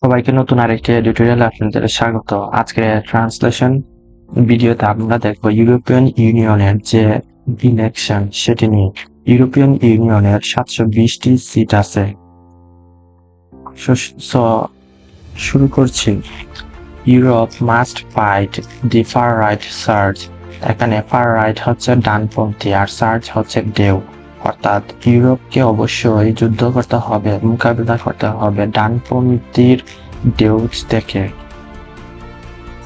সবাইকে নতুন আরেকটি টিউটোরিয়ালে আপনাদের স্বাগত। আজকে ট্রান্সলেশন ভিডিওতে আমরা দেখব ইউরোপিয়ান ইউনিয়নের যে ইলেকশন সেটি নিয়ে। ইউরোপিয়ান ইউনিয়নের 720টি সিট আছে। শুরু করছি। ইউরোপ মাস্ট ফাইট দি ফার রাইট সার্চ। এখানে ফার রাইট হচ্ছে ডানপন্থী আর সার্চ হচ্ছে ঢেউ, অর্থাৎ ইউরোপকে অবশ্যই যুদ্ধ করতে হবে, মোকাবিলা করতে হবে ডানপন্থীর ঢেউ থেকে।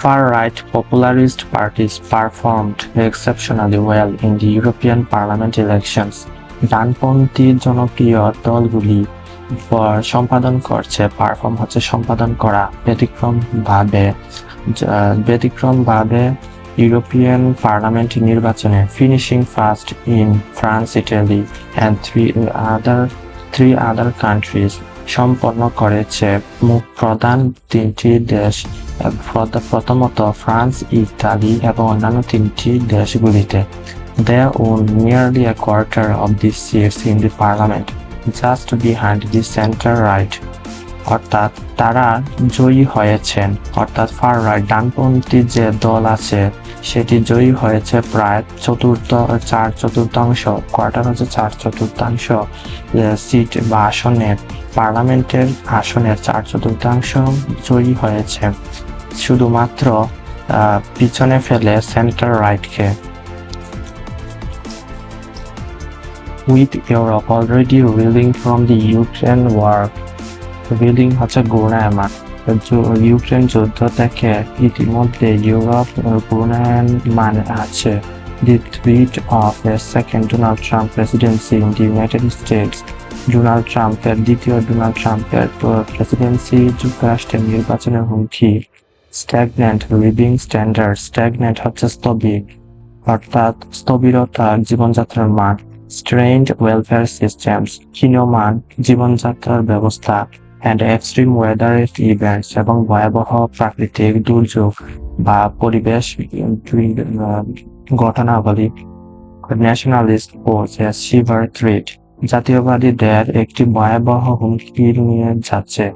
Far right populist parties performed exceptionally well in the European Parliament elections. ডানপন্থী জনপ্রিয় দলগুলি সম্পাদন করছে, পারফর্ম হচ্ছে সম্পাদন করা ব্যতিক্রমভাবে ইউরোপিয়ান পার্লামেন্ট নির্বাচনে, finishing first in France, Italy and three other countries সম্পন্ন করেছে প্রধান তিনটি দেশ, প্রথমত ফ্রান্স, ইতালি এবং অন্যান্য তিনটি দেশগুলিতে। They own nearly a quarter of the seats in the parliament, just behind the center right. অর্থাৎ তারা জয়ী হয়েছেন, অর্থাৎ ফার রাইট ডানপন্থী যে দল আছে সেটি জয়ী হয়েছে প্রায় চার চতুর্থাংশ, কোয়ার্টার হচ্ছে 4/4 সিট বা আসনের, পার্লামেন্টের আসনের 4/4 জয়ী হয়েছে, শুধুমাত্র পিছনে ফেলে centre রাইটকে। With Europe already reeling from the Ukraine war, reeling হচ্ছে ঘূর্ণায়মান, ইউক্রেন যুদ্ধ থেকে ইতিমধ্যে ইউরোপ ঘূর্ণায়মান আছে। The threat of a second Donald Trump presidency in the United States, দ্বিতীয় ডোনাল্ড ট্রাম্পের প্রেসিডেন্সি যুক্তরাষ্ট্রের নির্বাচনের হুমকি। Stagnant living standards, stagnant হচ্ছে স্থবির, অর্থাৎ স্থবিরতার জীবনযাত্রার মান। Strained welfare systems, ক্ষীণমান জীবনযাত্রার ব্যবস্থা। And extreme weather events, এবং ভয়াবহ প্রাকৃতিক দুর্যোগ বা পরিবেশ ঘটনাবলী। Nationalist pose a severe threat, জাতীয়বাদীদের একটি ভয়াবহ হুমকি নিয়ে যাচ্ছে।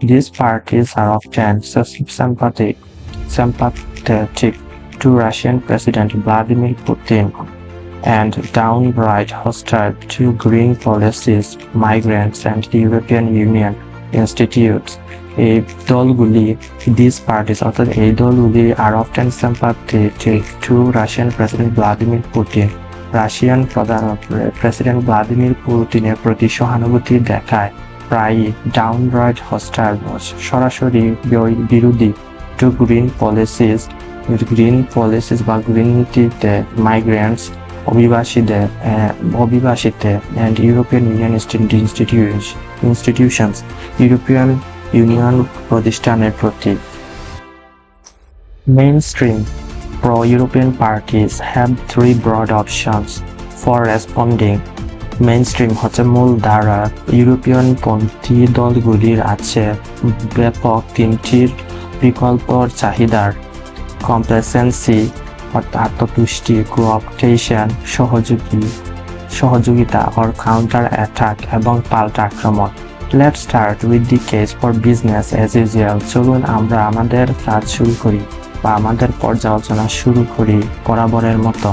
These parties are often sympathetic to Russian President Vladimir Putin and downright hostile to green policies, migrants and the European Union institutes. এই দলগুলি, these parties অর্থাৎ এই দলগুলি are often sympathetic to Russian President Vladimir Putin, Russian president Vladimir পুতিনের প্রতি সহানুভূতি দেখায়, প্রায়ই ডাউনরাইট হস্টাইল, সরাসরি বিরোধী, টু গ্রিন পলিসিস বা গ্রিন নীতিতে, মাইগ্রেন্টস অভিবাসীতে and European Union institutions, European Union প্রতিষ্ঠানের প্রতি। Mainstream pro-European parties have three broad options for responding. Mainstream হচ্ছে মূল ধারা ইউরোপিয়ান পন্থী দলগুলির আছে ব্যাপক তিনটির বিকল্পর চাহিদার। Complacency অর্থাৎ আত্মতুষ্টি, কোঅপটেশন সহযোগিতা or counter attack এবং পাল্টা আক্রমণ। Let's start with the case for business as usual. চলুন আমরা আমাদের কাজ শুরু করি বা আমাদের পর্যালোচনা শুরু করি বরাবরের মতো।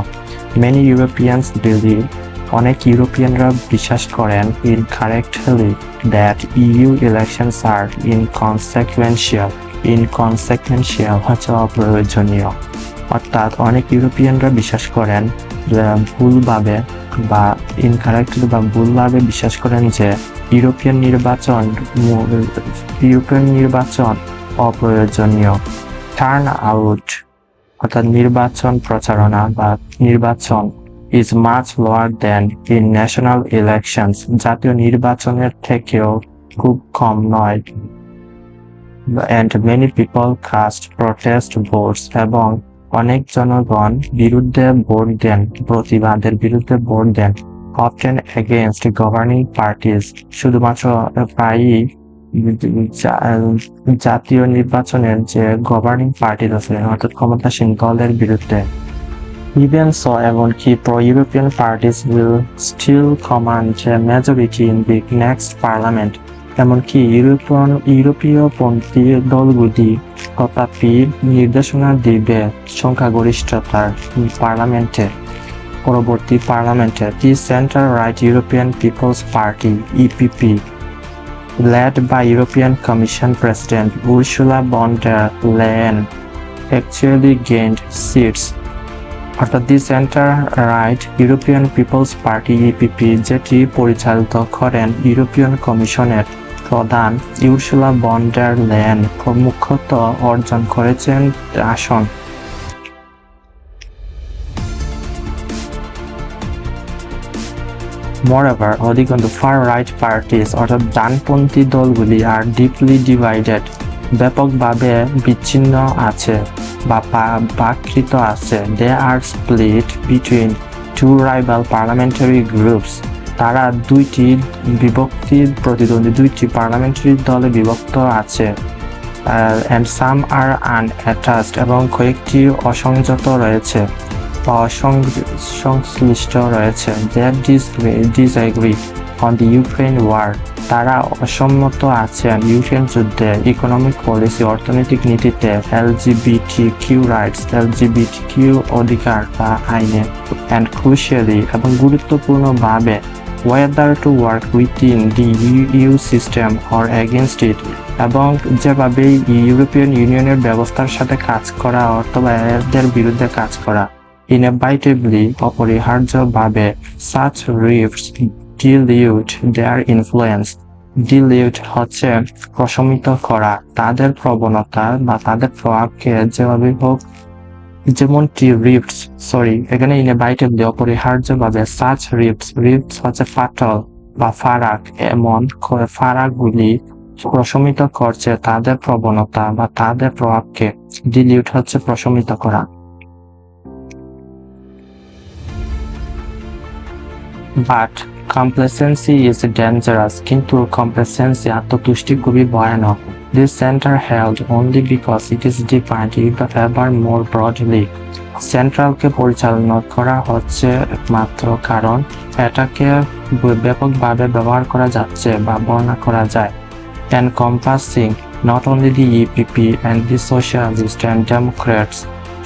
Many Europeans believe, অনেক ইউরোপিয়ানরা বিশ্বাস করেন, incorrectly, that EU elections are inconsequential হচ্ছে অপ্রয়োজনীয়। অর্থাৎ অনেক ইউরোপিয়ানরা বিশ্বাস করেন ভুলভাবে বা ইনকারেক্টলি বা ভুলভাবে বিশ্বাস করেন যে ইউরোপিয়ান নির্বাচন অপ্রয়োজনীয়। টার্ন আউট অর্থাৎ নির্বাচন প্রচারণা বা নির্বাচন is much lower than in national elections, জাতীয় নির্বাচনের থেকেও খুব কম নয়। And many people cast protest votes, এবং অনেক জনগণ বিরুদ্ধে ভোট দেন, প্রতিবাদের বিরুদ্ধে ভোট দেন। Often against governing parties, শুধুমাত্র প্রায়ই জাতীয় নির্বাচনের যে গভর্নিং পার্টি আছে অর্থাৎ ক্ষমতাসীন দলের বিরুদ্ধে। Even so, এমনকি pro-European parties will still command a majority in the next parliament, এমনকি ইউরোপীয়পন্থী দলগুলি তথাপি নির্দেশনা দিবে সংখ্যাগরিষ্ঠতার পার্লামেন্টে। পরবর্তী পার্লামেন্টে the centre right European People's party EPP led by European Commission President Ursula von der Leyen actually gained seats. অর্থাৎ the centre right European People's party EPP, যেটি পরিচালিত করেন ইউরোপিয়ান কমিশনের প্রধান উর্সুলা ভন ডার লেয়েন, মুখ্যত অর্জন করেছেন আসন। Moreover, অধিকন্তু ফার রাইট পার্টিস অর্থাৎ ডানপন্থী দলগুলি আর ডিপলি ডিভাইডেড, ব্যাপকভাবে বিচ্ছিন্ন আছে বা ভাগকৃত আছে। They are split between two rival parliamentary groups, তারা প্রতিদ্বন্দ্বী দুইটি পার্লামেন্টারি দলে বিভক্ত আছে। and some are unattached, এবং কয়েকটি অসংযত রয়েছে বা সংশ্লিষ্ট রয়েছে। They disagree on the Ukraine war, তারা অসম্মত আছেন ইউক্রেন যুদ্ধে, ইকোনমিক পলিসি অর্থনৈতিক নীতিতে, LGBTQ রাইটস LGBTQ অধিকার বা আইনে, and crucially এবং গুরুত্বপূর্ণভাবে whether to work within the EU system or against it, এবং যেভাবে ইউরোপিয়ান ইউনিয়নের ব্যবস্থার সাথে কাজ করা অথবা এদের বিরুদ্ধে কাজ করা। Inevitably অপরিহার্যভাবে such rifts dilute their influence. Dilute হচ্ছে প্রশমিত করা তাদের প্রবণতা বা তাদের প্রভাবকে, যেভাবে হোক যেমনটি এখানে inevitably অপরিহার্যভাবে such rifts হচ্ছে ফাটল বা ফারাক, এমন ফারাকগুলি প্রশমিত করছে তাদের প্রবণতা বা তাদের প্রভাবকে। Dilute হচ্ছে প্রশমিত করা। But complacency is dangerous, কিন্তু complacency আত্মতুষ্টি খুবই ভয়ানক। This center held only because it is defined ever more broadly. সেন্ট্রালকে পরিচালনা করা হচ্ছে একমাত্র কারণ এটাকে ব্যাপকভাবে ব্যবহার করা যাচ্ছে বা বর্ণনা করা যায়। Encompassing not only the EPP and the Socialists and Democrats,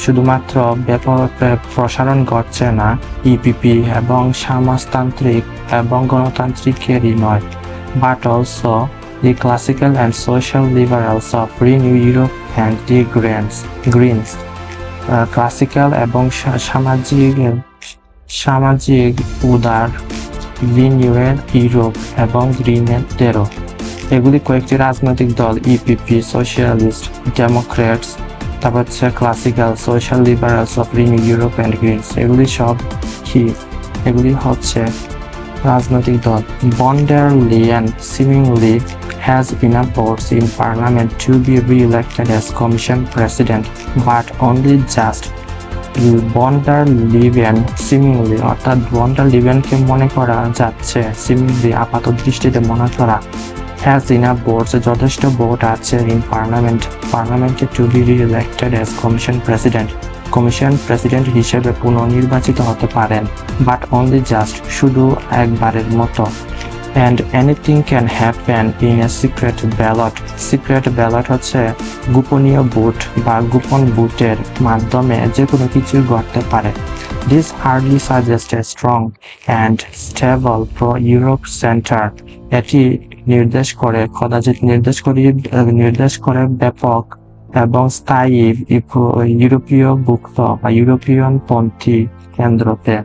শুধুমাত্র ব্যাপক প্রসারণ ঘটছে না EPP এবং সমাজতান্ত্রিক এবং গণতান্ত্রিকেরই নয়, but also the classical and social liberals of Renew Europe and the Greens, classical এবং সামাজিক উদার রিনিউয়েল ইউরোপ এবং গ্রিনেদেরও। এগুলি কয়েকটি রাজনৈতিক দল EPP, সোশ্যালিস্ট, ডেমোক্র্যাটস, তারপর হচ্ছে classical, social liberals of Renew Europe and greens, এগুলি সব কি? এগুলি হচ্ছে রাজনৈতিক দল। Von der Leyen seemingly has enough votes in parliament to be re-elected as commission president, but only just. Von der Leyen seemingly অর্থাৎ ভন ডার লেয়েনকে মনে করা যাচ্ছে, seemingly আপাত দৃষ্টিতে মনে করা, has enough votes, যথেষ্ট ভোট আছে in পার্লামেন্টে to be re-elected as commission president হিসেবে পুনর্নির্বাচিত হতে পারেন, but only just, শুধু একবারের মতো। And anything can happen in a secret ballot হচ্ছে গোপনীয় ভোট বা গোপন ভোটের মাধ্যমে যে কোনো কিছু ঘটতে পারে। This hardly suggests a strong and stable pro-Europe center. এটি নির্দেশ করে ব্যাপক এবং স্থায়ী ইউরোপীয় ভুক্ত বা ইউরোপিয়ান পন্থী কেন্দ্রতে,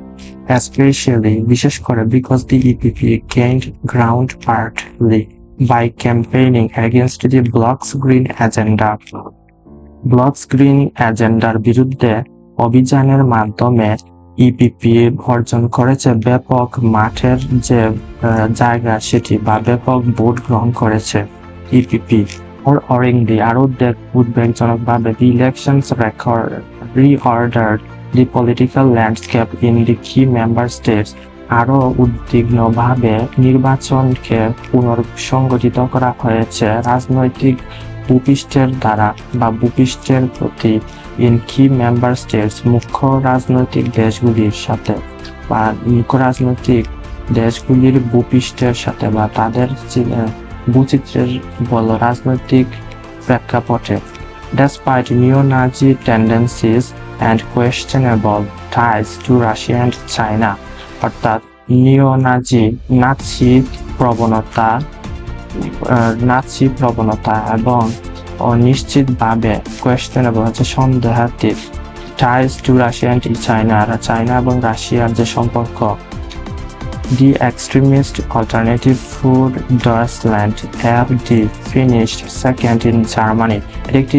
especially বিশেষ করে because the EPP gained ground partly by campaigning against the Bloc's green agenda. Bloc's green agendaর বিরুদ্ধে অভিযানের মাধ্যমে EPP অর্জন করেছে ব্যাপক মাঠের যে জায়গা সেটি বা ব্যাপক ভোট গ্রহণ করেছে EPP। আরো উদ্বেগজনকভাবে the elections reordered the political landscape in the key member states, আরো উদ্বিগ্নভাবে নির্বাচনকে পুনর্সংগঠিত করা হয়েছে রাজনৈতিক ভূপৃষ্ঠের দ্বারা বা ভূপৃষ্ঠের প্রতি in key member states, মুখ্য রাজনৈতিক দেশগুলির সাথে বা মুখ্য রাজনৈতিক দেশগুলির ভূপৃষ্ঠের সাথে বা তাদের বৈচিত্র্যের বল রাজনৈতিক প্রেক্ষাপটে। Despite neo-Nazi tendencies and questionable ties to Russia and China, অর্থাৎ নাৎসি প্রবণতা এবং অনিশ্চিতভাবে কোয়েশ্চেনেবল হচ্ছে সন্দেহাতীত ties to Russia and China, China এবং রাশিয়ার যে সম্পর্ক। The extremist alternative for Deutschland AfD finished second in Germany. একটি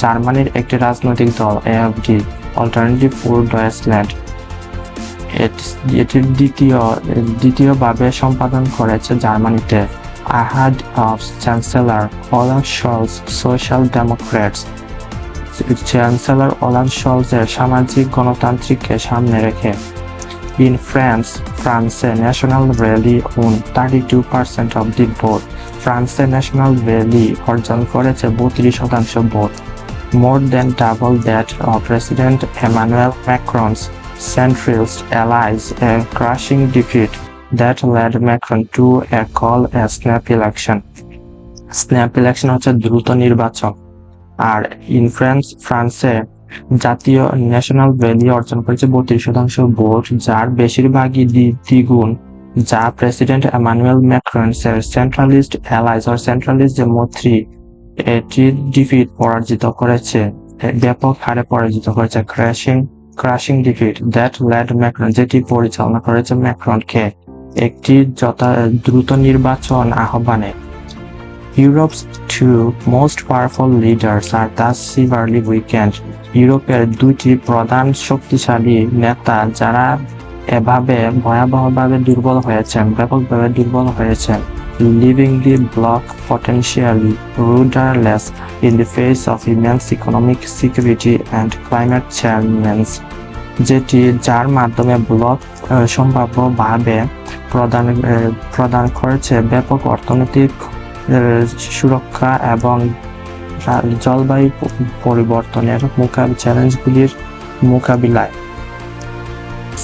জার্মানির একটি রাজনৈতিক দল AfD Alternative for Deutschland এটির দ্বিতীয়ভাবে সম্পাদন করেছে জার্মানিতে ahead of Chancellor Olaf Scholz Social Democrats। Chancellor Olaf শলজের সামাজিক গণতান্ত্রিককে সামনে রেখে। In France, National Rally won 32% of the vote. ফ্রান্সে ন্যাশনাল র্যালি অর্জন করেছে 32% vote, more than double that of President Emmanuel Macron's centrist allies, a crushing defeat that led Macron to call a snap election. Snap election হচ্ছে দ্রুত নির্বাচন। আর ফ্রান্সে জাতীয় national rally অর্জন করেছে 32% ভোট, যার বেশিরভাগই দ্বিগুণ যা প্রেসিডেন্ট এমানুয়েল ম্যাক্রনের সেন্ট্রালিস্ট অ্যালাইজ ও সেন্ট্রালিস্ট যে মৈত্রী এটির ডিফিট পরাজিত করেছে, ব্যাপক হারে পরাজিত করেছে। Crushing defeat that lead Macron, যেটি পরিচালনা করেছে ম্যাক্রনকে একটি দ্রুত নির্বাচন আহ্বানে। Europe's two most powerful leaders are thus severely weakened. ইউরোপের দুইটি প্রধান শক্তিশালী নেতা যারা এভাবে ভয়াবহভাবে ব্যাপকভাবে দুর্বল হয়েছেন, leaving the bloc potentially rudderless in the face of immense economic security and climate challenges, যার মাধ্যমে ব্লক সম্ভাব্যভাবে প্রদান করেছে ব্যাপক অর্থনৈতিক সুরক্ষা এবং জলবায়ু পরিবর্তনের চ্যালেঞ্জগুলির মোকাবিলায়।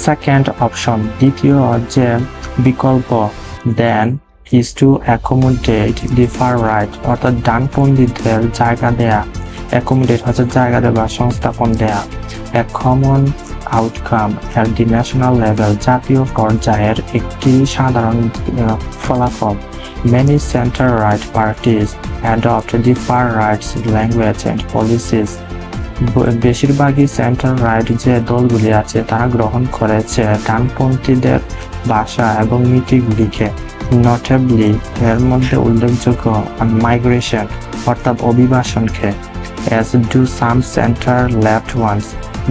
সেকেন্ড অপশন, দ্বিতীয় যে বিকল্প, দেন is to accommodate the far right, অর্থাৎ ডানপন্থীদের জায়গা দেয়া, accommodate হচ্ছে জায়গা দেওয়া, সংস্থাপন দেয়া। A common outcome at the national level, জাতীয় পর্যায়ের একটি সাধারণ ফলাফল। Many center-right parties adopt the far right's language and policies. বেশিরভাগই সেন্টার রাইট যে দলগুলি আছে তারা গ্রহণ করেছে ডানপন্থীদের ভাষা এবং নীতিগুলিকে। Notably, এর মধ্যে উল্লেখযোগ্য মাইগ্রেশন অর্থাৎ অভিবাসনকে, as do some center-left ones,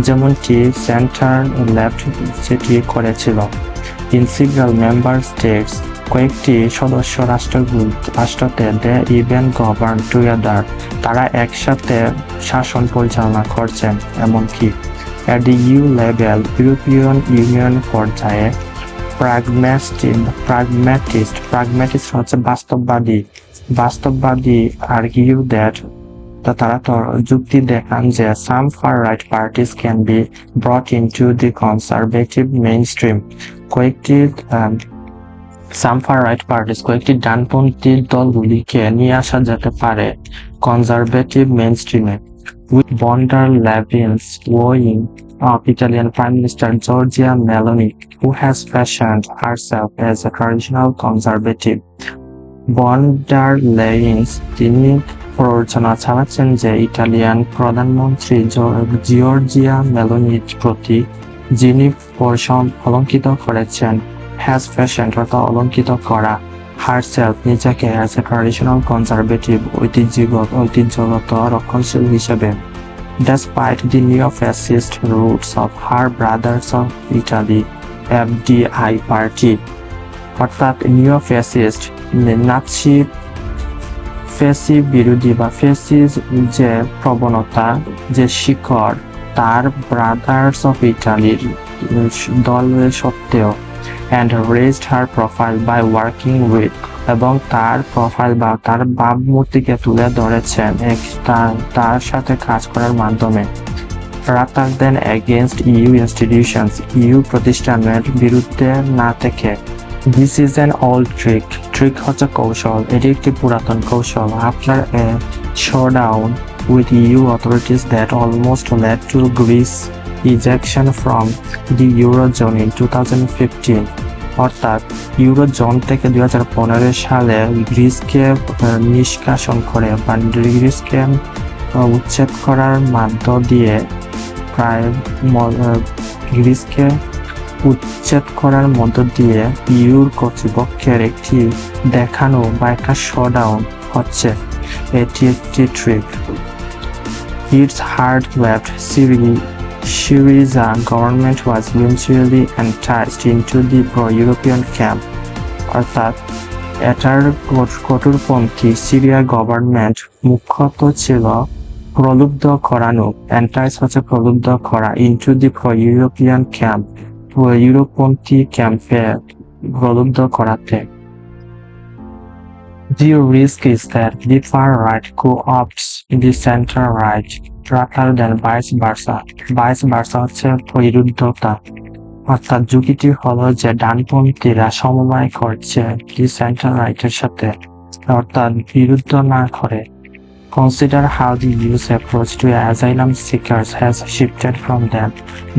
যেমনটি সেন্টার লেফট যেটি করেছিল। In several member states, কয়েকটি সদস্য রাষ্ট্রতে they even govern together, তারা একসাথে শাসন পরিচালনা করছেন। এমনকি at the EU level, European union পর্যায়ে pragmatist হচ্ছে বাস্তববাদী argue that, তারা যুক্তি দেখান যে some far right parties can be brought into the conservative mainstream, কয়েকটি ডানপন্থী দলগুলিকে নিয়ে আসা যেতে পারে conservative মেইনস্ট্রিমে। With von der Leyen's wooing of Italian Prime Minister Giorgia Meloni, who has fashioned herself as a traditional conservative. von der Leyen's তিনি প্ররোচনা চালাচ্ছেন যে ইটালিয়ান প্রধানমন্ত্রী জিওর্জিয়া মেলোনির প্রতি, যিনি অলঙ্কিত করেছেন has fashioned অর্থাৎ অলঙ্কিত করা herself নিজেকে as a traditional conservative ঐতিহ্যগত রক্ষণশীল হিসেবে। Despite the neo-fascist roots of her Brothers of Italy FDI party, অর্থাৎ নিও-ফ্যাসিস্ট নাৎসি বিরোধী বা ফ্যাসিস্ট যে প্রবণতা যে শিকড় তার ব্রাদার্স অফ ইটালির দলের সত্ত্বেও, and raised her profile by working with, এবং তার প্রোফাইল বা তার ভাবমূর্তিকে তুলে ধরেছেন তার সাথে কাজ করার মাধ্যমে। rather than against EU institutions, EU প্রতিষ্ঠানের বিরুদ্ধে না থেকে, This is an old trick. Trick হচ্ছে কৌশল, এটি একটি পুরাতন কৌশল। After a showdown with EU authorities that almost led to Greece ejection from the Eurozone in 2015, অর্থাৎ ইউরোজোন থেকে 2015 সালে গ্রিসকে নিষ্কাশন করে বা গ্রিসকে উচ্ছেদ করার মধ্য দিয়ে গ্রিসকে উচ্ছেদ করার মধ্য দিয়ে ইউর কর্তৃপক্ষের একটি দেখানো বা একটা শোডাউন হচ্ছে। এটি একটি trick. Its hard-left Syriza government was eventually enticed into the pro-European camp, অর্থাৎ এটার কঠোরপন্থী সিরিয়া গভর্নমেন্ট মুখ্যত ছিল প্রলুব্ধ করানো, এন্টাইস হচ্ছে প্রলুব্ধ করা, ইন্টু দি প্রো-ইউরোপিয়ান ক্যাম্প, ইউরোপপন্থী ক্যাম্পে প্রলুব্ধ করাতে। The risk is that the far right co-opts the center right rather than vice versa. Vice versa হচ্ছে বিরুদ্ধতা, অর্থাৎ ঝুঁকিটি হলো যে ডানপন্থীরা সমবায় করছে দি সেন্টার রাইটের সাথে, অর্থাৎ বিরুদ্ধ না করে। Consider how the EU's approach to asylum seekers has shifted from them.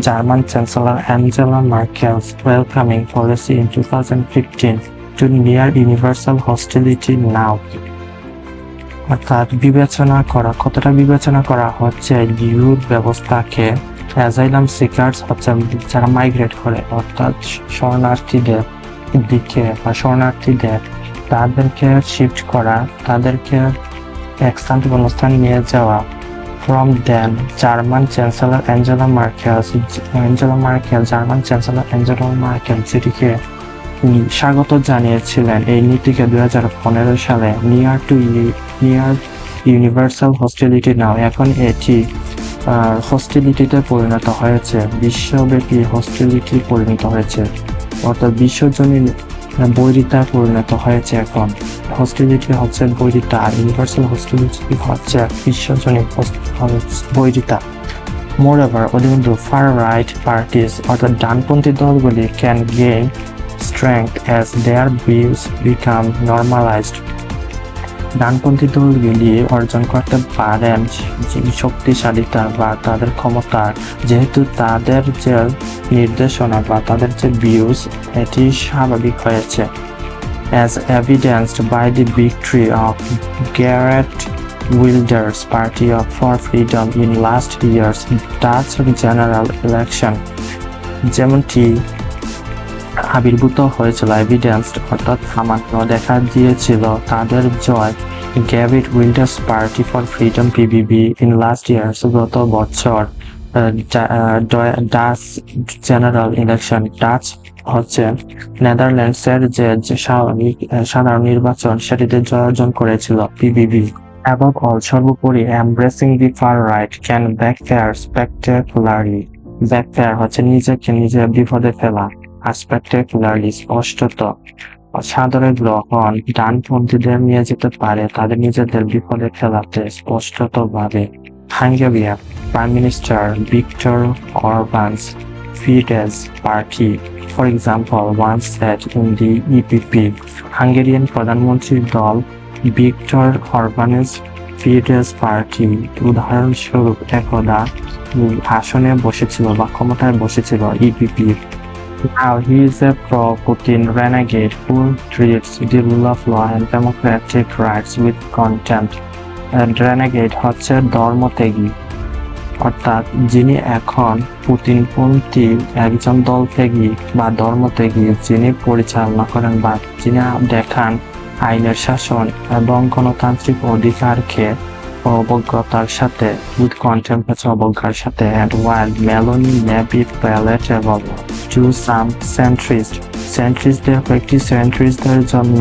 German Chancellor Angela Merkel's welcoming policy in 2015 to near universal hostility now. অর্থাৎ কতটা বিবেচনা করা হচ্ছে ইউর ব্যবস্থাকে অ্যাজাইলাম সিকার্স হচ্ছে যারা মাইগ্রেট করে, অর্থাৎ শরণার্থীদের দিকে বা শরণার্থীদের তাদেরকে শিফট করা, তাদেরকে এক স্থান থেকে অন্য স্থানে নিয়ে যাওয়া। From then German chancellor German chancellor Merkel যেটিকে স্বাগত জানিয়েছিলেন এই নীতিকে 2015 সালে নিয়ার ইউনিভার্সাল হস্টিলিটি নাও। এখন এটি হস্টিলিটিতে পরিণত হয়েছে, বিশ্বব্যাপী হস্টিলিটি পরিণত হয়েছে, অর্থাৎ বিশ্বজনীন বৈরিতায় পরিণত হয়েছে। এখন হস্টিলিটি হচ্ছে বৈরিতা, আর ইউনিভার্সাল হস্টিলিটি হচ্ছে বিশ্বজনীন বৈরিতা। Moreover, অধিকন্তু far right parties অর্থাৎ ডানপন্থী দলগুলি can gain strength as their views become normalized. ডানপন্থী দলগুলি অর্জন করতে পারেন শক্তিশালীতা বা তাদের ক্ষমতা, যেহেতু তাদের যে নির্দেশনা বা তাদের যে ভিউজ এটি স্বাভাবিক হয়েছে। As evidenced by the victory of Geert Wilders' Party for Freedom in last year's Dutch general election, যেমনটি আবির্ভূত হয়েছিল, এভিডেন্স অর্থাৎ সামান্য দেখা দিয়েছিল তাদের জয় Geert Wilders Party for Freedom PVV in last years, গত বছর ডাচ জেনারেল ইলেকশন। ডাচ হচ্ছে নেদারল্যান্ডসের যে সাধারণ নির্বাচন সেটিতে জয় অর্জন করেছিল পিবিবি। Above all, সর্বোপরি embracing the far right can backfire spectacularly. Backfire হচ্ছে নিজেকে নিজে বিপদে ফেলা, আর spectacularly স্পষ্টত সাদরে গ্রহণ ডানপন্থীদের নিয়ে যেতে পারে তাদের নিজেদের বিপদে ফেলাতে স্পষ্টতভাবে। হাঙ্গেরিয়ার prime minister Viktor Orban's Fidesz party, for example, once said in the EPP. Hungarian প্রধানমন্ত্রীর দল ভিক্টর অরবানের ফিডেস পার্টি উদাহরণস্বরূপ একদা আসনে বসেছিল বা ক্ষমতায় বসেছিল EPP. Now he is a pro-Putin renegade who treats the rule of law and democratic rights with contempt. Renegade হচ্ছে ধর্মত্যাগী, অর্থাৎ যিনি এখন পুতিনপন্থী একজন দলত্যাগী বা ধর্মত্যাগী, যিনি পরিচালনা করেন বা যিনি দেখান আইনের শাসন এবং গণতান্ত্রিক অধিকারকে অবজ্ঞতার সাথে, with contempt হচ্ছে অবজ্ঞার সাথে। And while Meloni may be palatable to some centristদের কয়েকটি সেন্ট্রিস্টদের জন্য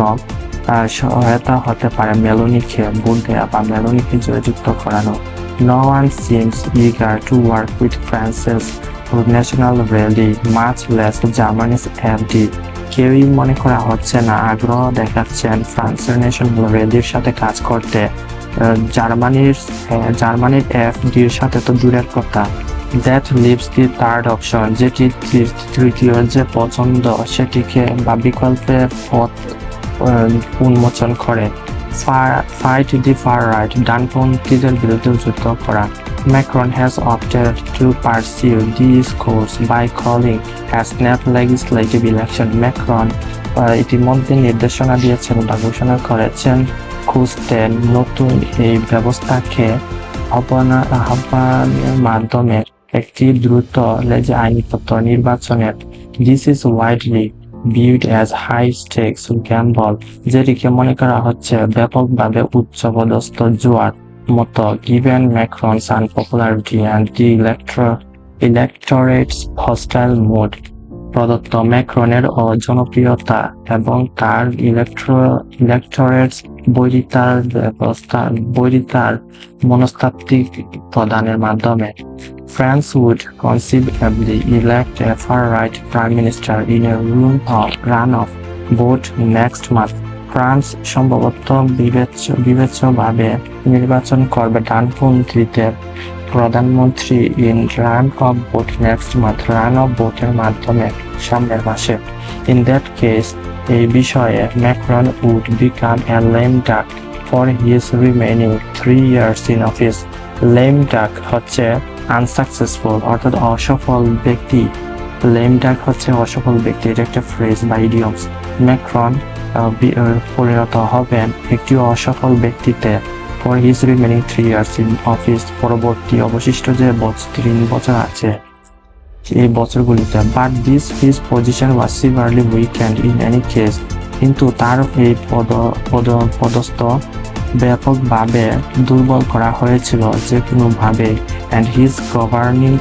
সহায়তা হতে পারে মেলোনিকে ভোট দেওয়া বা মেলোনিকে জয়যুক্ত করানো। No one seems eager to work with France's national rally, much less Germany's FD. কেউই মনে করা হচ্ছে না আগ্রহ দেখাচ্ছেন ফ্রান্সের ন্যাশনাল র্যালির সাথে কাজ করতে। জার্মানির এফডির সাথে তো দূরের কথা, that lives the third option, যেটি তৃতীয় যে পছন্দ সেটিকে বা বিকল্পের পথ উন্মোচন করে। ফাইট দি ফার রাইট, ডানপন্থীদের বিরুদ্ধে যুদ্ধ করা। Macron has opted to pursue these goals by calling a snap legislative election. Macron ইতিমধ্যে নির্দেশনা দিয়েছেন বা ঘোষণা করেছেন খুঁজতে নতুন এই ব্যবস্থাকে আহ্বানের মাধ্যমে একটি দ্রুত আইনগত নির্বাচনের। This is widely viewed as high stakes gamble, যেটিকে মনে করা হচ্ছে ব্যাপকভাবে উচ্চপদস্থ জুয়ার মতো, given Macron's unpopularity and the electorate's hostile mood. প্রদত্ত ম্যাক্রনের অজনপ্রিয়তা এবং তার ইলেকটোরেটস বৈরিতার মনস্তাত্ত্বিক প্রদানের মাধ্যমে। France would conceivably elect a far-right prime minister in a runoff vote next month. France সম্ভবত বিবেচ্যভাবে নির্বাচন করবে ডানপন্থীদের প্রধানমন্ত্রী in runoff vote next month, runoff ভোটের মাধ্যমে সামনের মাসে। ইন দ্যাট কেস, এই বিষয়ে Macron would become a lame duck for his remaining 3 years in office. Lame duck হচ্ছে আনসাকসেসফুল, অর্থাৎ অসফল ব্যক্তি। লেম ডাক হচ্ছে অসফল ব্যক্তি, এটা একটা ফ্রেজ বা ইডিয়মস। ম্যাক্রন পরিণত হবেন একটি অসফল ব্যক্তিতে for his remaining 3 years in office, পরবর্তী অবশিষ্ট যে 3 বছর আছে এই বছরগুলিতে। But his position was severely weekend in any case, কিন্তু তার এই পদস্থ ব্যাপকভাবে দুর্বল করা হয়েছিল যে কোনোভাবে। অ্যান্ড হিজ গভর্নিং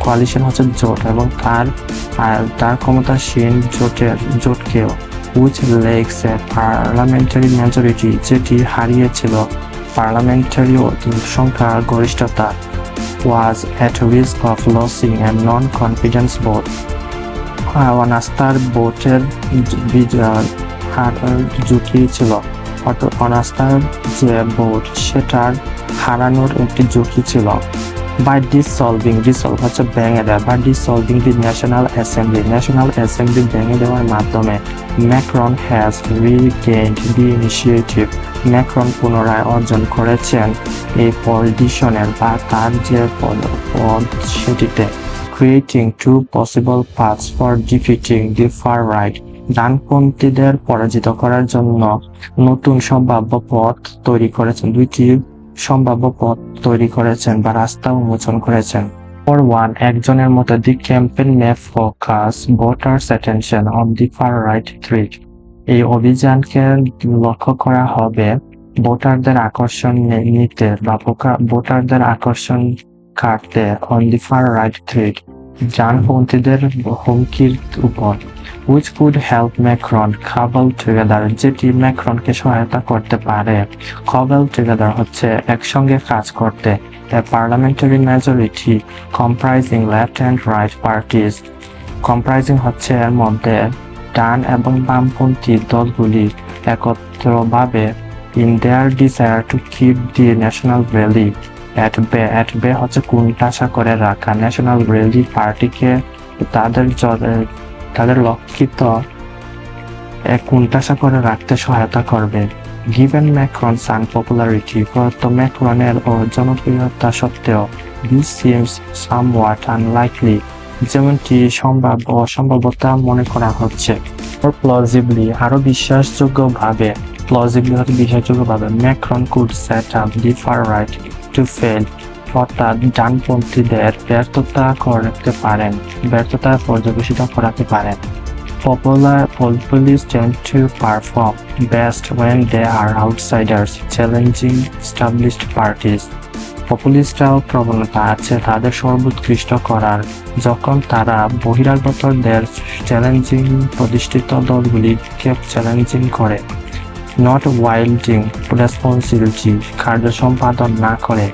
কোয়ালিশন হচ্ছে জোট, এবং তার ক্ষমতাসীন জোটকেও which lacks a parliamentary majority, যেটি হারিয়েছিল পার্লামেন্টারি সংখ্যা গরিষ্ঠতা, was at risk of losing a non-confidence vote. অনাস্থার ভোটের ঝুঁকি ছিল, অর্থাৎ অনাস্থার যে ভোট সেটার হারানোর একটি ঝুঁকি ছিল। By dissolve হচ্ছে ভেঙে দেওয়া, by dissolving the National Assembly ভেঙে দেওয়ার মাধ্যমে Macron has regained the initiative. Macron পুনরায় অর্জন করেছেন এই পজিশনের বা তার যে পদ সেটিতে। Creating 2 possible paths for defeating the far right. ডানপন্থীদের পরাজিত করার জন্য নতুন সম্ভাব্য পথ তৈরি করেছেন, 2টি সম্ভাব্য পথ তৈরি করেছেন বা রাস্তা উন্মোচন করেছেন। For one, একজনের মতে the campaign may focus voters' attention on the far right threat. এই অভিযানকে লক্ষ্য করা হবে ভোটারদের আকর্ষণ নিতে বা ভোটারদের আকর্ষণ কাটতে on the far right threat, ডানপন্থীদের হুমকির উপর। Which could help Macron cobble together, যেটি ম্যাক্রনকে সহায়তা করতে পারে। Cobble together হচ্ছে একসঙ্গে কাজ করতে। A parliamentary majority comprising left and right parties. Comprising হচ্ছে এর মধ্যে ডান এবং বামপন্থী দলগুলি একত্রভাবে in their desire to keep the national rally at bay হচ্ছে কুণ্ঠাসা করে রাখা। ন্যাশনাল রেলি পার্টিকে তাদের লক্ষিত কুণ্ঠাসা করে রাখতে সহায়তা করবে। Given Macron's unpopularity, ম্যাক্রনের জনপ্রিয়তা সত্ত্বেও, this seems somewhat unlikely, যেমনটি অসম্ভবতা মনে করা হচ্ছে। Or plausibly, আরো বিশ্বাসযোগ্যভাবে, Macron could set up the far right to fail, অর্থাৎ ডানপন্থীদের ব্যর্থতা পর্যবেসিত করাতে পারেন। Populists tend to perform best when they are outsiders, challenging established parties. পপুলিস্টরাও প্রবণতা আছে তাদের সর্বোৎকৃষ্ট করার যখন তারা বহিরাগতদের প্রতিষ্ঠিত দলগুলিকে চ্যালেঞ্জিং করে। Not wielding responsibility, কার্য সম্পাদন না করে।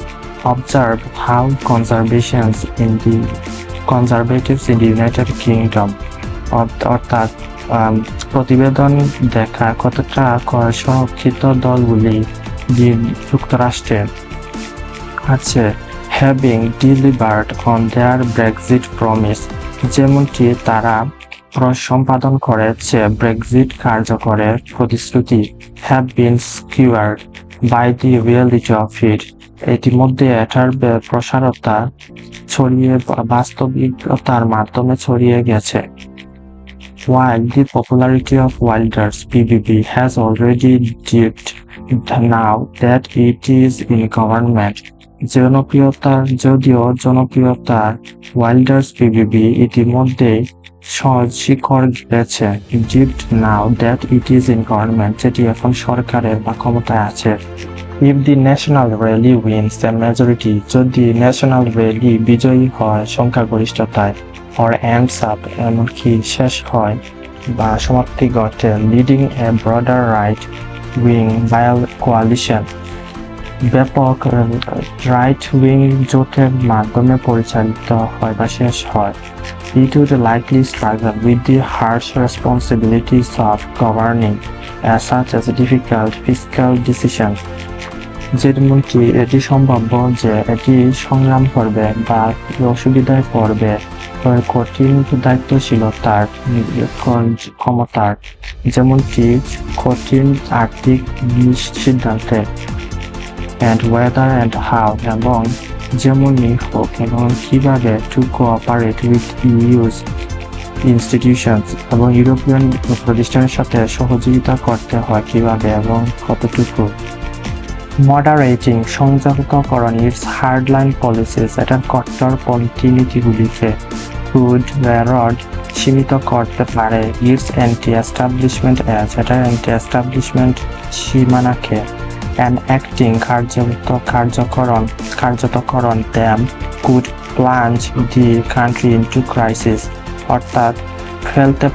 Observe how conservatives in the United Kingdom, অর্থাৎ প্রতিবেদন দেখা কতটা সংরক্ষিত দলগুলি যুক্তরাষ্ট্রে আছে having delivered on their Brexit promise, যেমনটি তারা সম্পাদন করেছে ব্রেক্সিট কার্যকরের প্রতিশ্রুতি, have been skewered by the reality of it, ইতিমধ্যে এটার প্রসারতা ছড়িয়ে বাস্তবিকতার মাধ্যমে ছড়িয়ে গেছে। While the popularity of Wilders PBB has already dipped now that it is in government, যদিও জনপ্রিয়তার ওয়াইল্ডার্স পিবিবি ইতিমধ্যে শিখর গেছে, dipped now that it is in government, যেটি এখন সরকারের বা ক্ষমতায় আছে। If the National Rally wins a majority, যদি ন্যাশনাল র্যালি বিজয়ী হয় সংখ্যাগরিষ্ঠতায়, or ends up এমনকি শেষ হয় বা সমাপ্তি ঘটে, leading a broader right wing coalition, ব্যাপক রাইট উইং জোটের মাধ্যমে পরিচালিত হয় বা শেষ হয়, it would likely struggle with the harsh responsibilities of governing, such as difficult fiscal decisions, যেমনটি এটি সম্ভাব্য যে এটি সংগ্রাম করবে বা অসুবিধায় পড়বে কঠিন দায়িত্বশীলতার ক্ষমতার, যেমনটি কঠিন আর্থিক সিদ্ধান্তে, and whether and how, এবং যেমনই হোক এবং কিভাবে to cooperate with EU's institutions, এবং ইউরোপিয়ান প্রতিষ্ঠানের সাথে সহযোগিতা করতে হয় কিভাবে এবং কতটুকু। মডারেটিং সংযতকরণ ইটস হার্ডলাইন পলিসিস, এটার কট্টরপন্থী নীতিগুলিকে কুড রড সীমিত করতে পারে, ইটস অ্যান্টি এস্টাবলিশমেন্ট এজ, এটার অ্যান্টি এস্টাবলিশমেন্ট সীমানাকে, অ্যান্ড অ্যাক্টিং কার্যতকরণ them could plunge the country into crisis, অর্থাৎ ফেলতে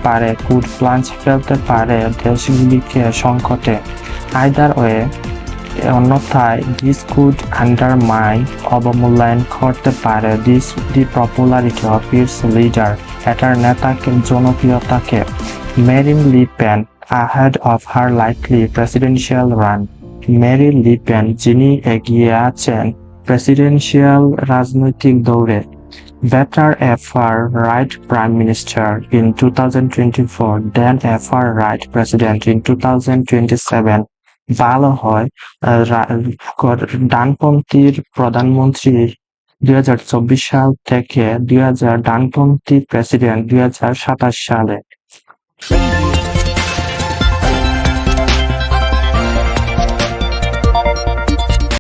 পারে দেশগুলিকে সংকটে। আইদার ওয়ে, অন্যথায় দিস কুড আন্ডারমাইন, অবমূল্যায়ন করতে পারে the popularity of its leader, এটার নেতাকে জনপ্রিয়তাকে। Marine Le Pen ahead of her likely presidential run, Marine Le Pen যিনি এগিয়ে আছেন প্রেসিডেন্সিয়াল রাজনৈতিক দৌড়ে। Better a far-right prime minister in 2024 than a far-right president in 2027, ভালো হয় ডানপন্থীর প্রধানমন্ত্রী 2024 সাল থেকে ডানপন্থী প্রেসিডেন্ট 2027 সালে।